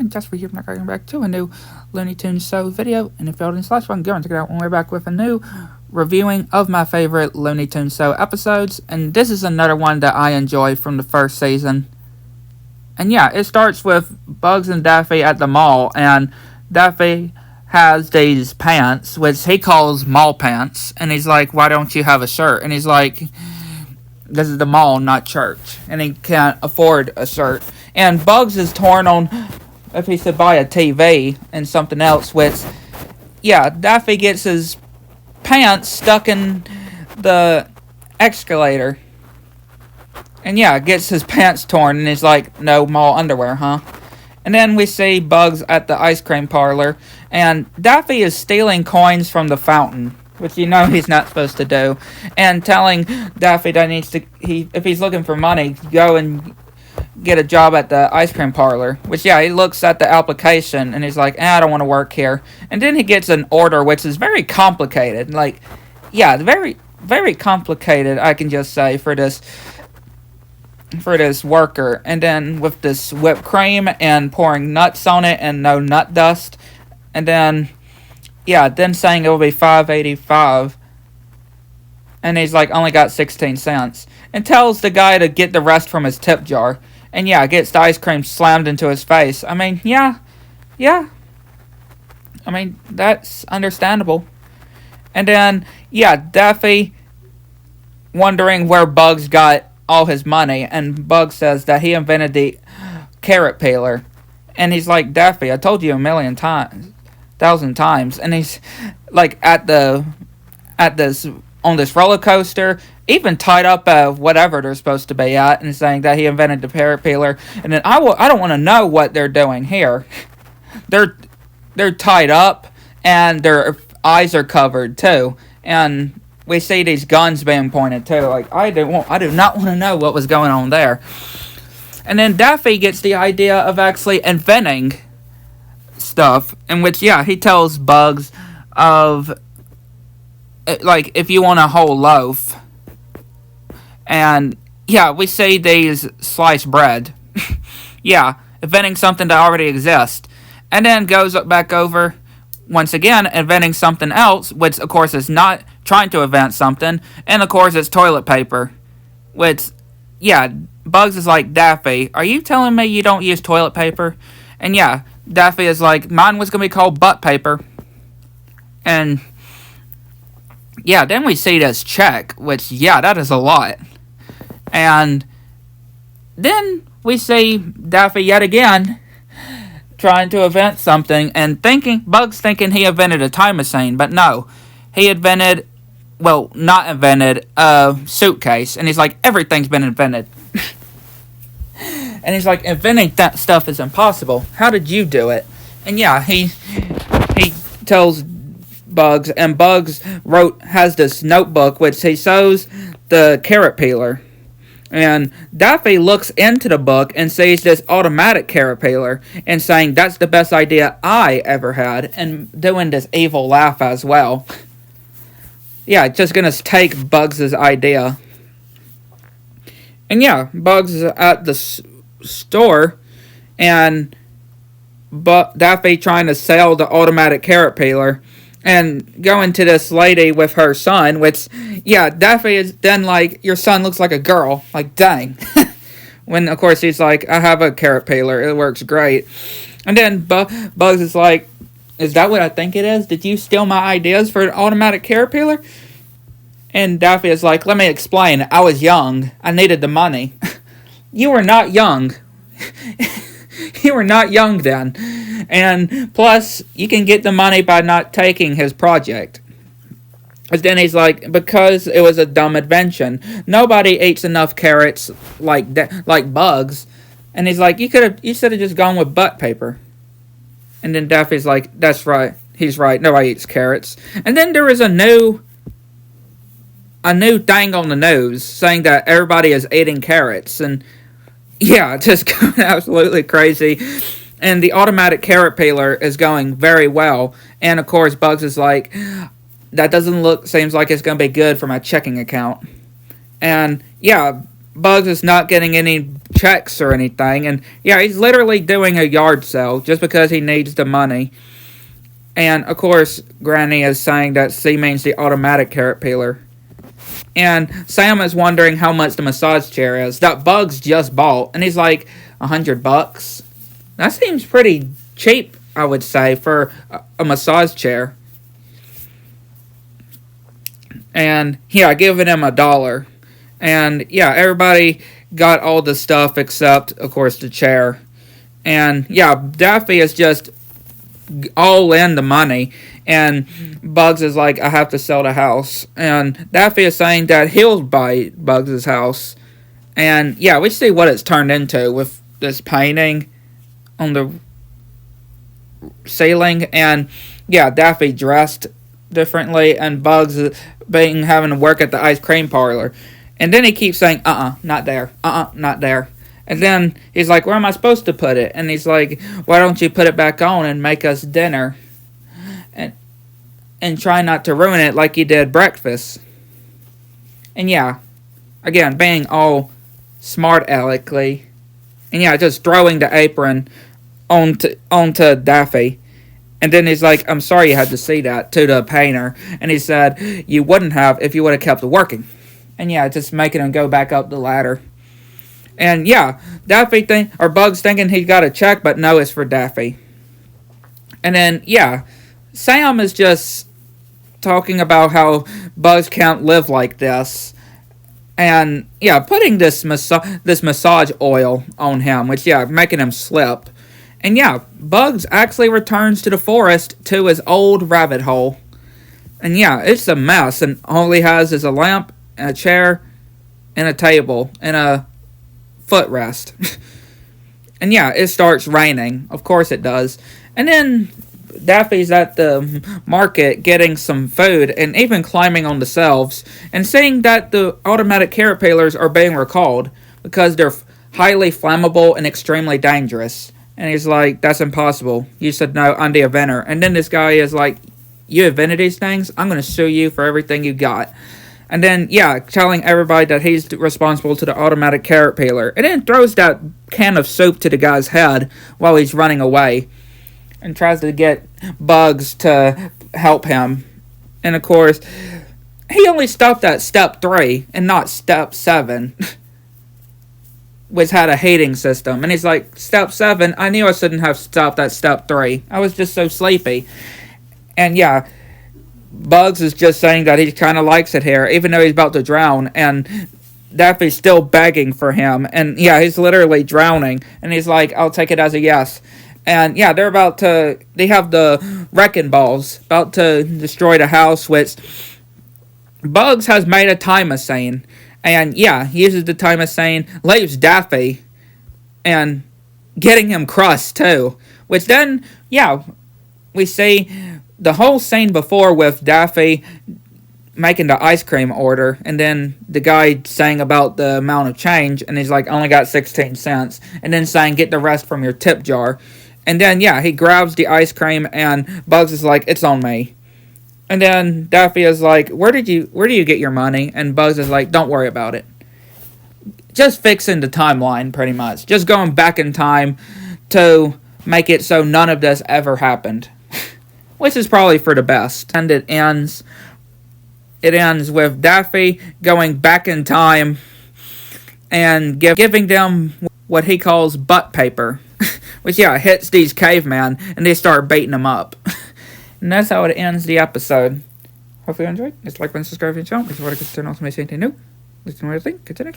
and just for you not going back to a new Looney Tunes show video in the field and slash one. Go and check it out when we're back with a new reviewing of my favorite Looney Tunes show episodes. And this is another one that I enjoy from the first season. And yeah, it starts with Bugs and Daffy at the mall, and Daffy has these pants, which he calls mall pants, and he's like, why don't you have a shirt? And he's like, this is the mall, not church, and he can't afford a shirt. And Bugs is torn on if he should buy a TV and something else, which, yeah, Daffy gets his pants stuck in the escalator. And yeah, gets his pants torn, and he's like, no mall underwear, huh? And then we see Bugs at the ice cream parlor, and Daffy is stealing coins from the fountain, which you know he's not supposed to do, and telling Daffy that if he's looking for money, go and get a job at the ice cream parlor. Which, yeah, he looks at the application, and he's like, I don't want to work here. And then he gets an order, which is very complicated. Like, yeah, very, very complicated, I can just say, for this worker. And then with this whipped cream and pouring nuts on it and no nut dust. And then, yeah, then saying it will be $5.85. And he's like, only got 16 cents. And tells the guy to get the rest from his tip jar. And yeah, gets the ice cream slammed into his face. I mean, yeah. I mean, that's understandable. And then, yeah, Daffy wondering where Bugs got all his money. And Bugs says that he invented the carrot peeler. And he's like, Daffy, I told you 1,000 times. And he's like on this roller coaster, even tied up at whatever they're supposed to be at, and saying that he invented the carrot peeler. And then I don't want to know what they're doing here. They're tied up, and their eyes are covered too. And we see these guns being pointed too. Like, I do not want to know what was going on there. And then Daffy gets the idea of actually inventing stuff, in which, yeah, he tells Bugs of, like, if you want a whole loaf. And, yeah, we see these sliced bread. Yeah, inventing something that already exists. And then goes back over, once again, inventing something else, which, of course, is not trying to invent something. And, of course, it's toilet paper. Which, yeah, Bugs is like, Daffy, are you telling me you don't use toilet paper? And, yeah, Daffy is like, mine was going to be called butt paper. And, yeah, then we see this check, which, yeah, that is a lot. And then we see Daffy yet again trying to invent something, and Bugs thinking he invented a time machine, but no. He not invented a suitcase. And he's like, everything's been invented. And he's like, inventing that stuff is impossible. How did you do it? And yeah, he tells Bugs, and Bugs has this notebook which he shows the carrot peeler. And Daffy looks into the book and sees this automatic carrot peeler and saying, that's the best idea I ever had, and doing this evil laugh as well. Yeah, just gonna take Bugs' idea. And yeah, Bugs is at the store, and Daffy trying to sell the automatic carrot peeler, and going to this lady with her son, which, yeah, Daffy is then like, your son looks like a girl. Like, dang. When, of course, he's like, I have a carrot peeler. It works great. And then Bugs is like, is that what I think it is? Did you steal my ideas for an automatic carrot peeler? And Daffy is like, let me explain. I was young. I needed the money. You were not young. You were not young then. And plus, you can get the money by not taking his project. But then he's like, because it was a dumb invention. Nobody eats enough carrots like Bugs. And he's like, you should have just gone with butt paper. And then Daffy's like, that's right. He's right. Nobody eats carrots. And then there is a new thing on the news saying that everybody is eating carrots. And yeah, just going absolutely crazy. And the automatic carrot peeler is going very well. And of course, Bugs is like, that seems like it's going to be good for my checking account. And yeah, Bugs is not getting any checks or anything. And yeah, he's literally doing a yard sale just because he needs the money. And of course, Granny is saying that C means the automatic carrot peeler. And Sam is wondering how much the massage chair is that Bugs just bought. And he's like, $100? That seems pretty cheap, I would say, for a massage chair. And yeah, giving him $1. And yeah, everybody got all the stuff except, of course, the chair. And yeah, Daffy is just all in the money. And Bugs is like, I have to sell the house. And Daffy is saying that he'll buy Bugs' house. And yeah, we see what it's turned into with this painting on the ceiling. And yeah, Daffy dressed differently, and Bugs having to work at the ice cream parlor. And then he keeps saying, not there. Not there. And then he's like, where am I supposed to put it? And he's like, why don't you put it back on and make us dinner? And try not to ruin it like you did breakfast. And yeah, again, being all smart aleckly. And yeah, just throwing the apron onto Daffy. And then he's like, I'm sorry you had to see that, to the painter. And he said, you wouldn't have if you would have kept working. And yeah, just making him go back up the ladder. And yeah, Bugs thinking he got a check, but no, it's for Daffy. And then, yeah, Sam is just talking about how Bugs can't live like this. And yeah, putting this massage oil on him, which yeah, making him slip. And yeah, Bugs actually returns to the forest to his old rabbit hole. And yeah, it's a mess, and all he has is a lamp, and a chair, and a table, and a footrest. And yeah, it starts raining. Of course it does. And then Daffy's at the market getting some food and even climbing on the shelves and seeing that the automatic carrot peelers are being recalled because they're highly flammable and extremely dangerous. And he's like, that's impossible. You said no, I'm the inventor. And then this guy is like, you invented these things? I'm going to sue you for everything you got. And then, yeah, telling everybody that he's responsible to the automatic carrot peeler. And then throws that can of soup to the guy's head while he's running away. And tries to get Bugs to help him. And, of course, he only stopped at step 3 and not step 7. Which had a heating system. And he's like, step 7, I knew I shouldn't have stopped at step 3. I was just so sleepy. And, yeah, Bugs is just saying that he kind of likes it here, even though he's about to drown, and Daffy's still begging for him, and yeah, he's literally drowning, and he's like, I'll take it as a yes. And yeah, they have the wrecking balls, about to destroy the house, which Bugs has made a time machine, and yeah, he uses the time machine, leaves Daffy, and getting him crushed too, which then, yeah, we see the whole scene before with Daffy making the ice cream order, and then the guy saying about the amount of change, and he's like, only got 16 cents, and then saying, get the rest from your tip jar. And then, yeah, he grabs the ice cream, and Bugs is like, it's on me. And then Daffy is like, where do you get your money? And Bugs is like, don't worry about it. Just fixing the timeline, pretty much. Just going back in time to make it so none of this ever happened. Which is probably for the best. And it ends with Daffy going back in time and giving them what he calls butt paper. Which, yeah, hits these cavemen and they start beating them up. And that's how it ends the episode. Hopefully you enjoyed. Just like and subscribe to the channel. If you want to turn on to me anything new. Listen to what I think. Continue.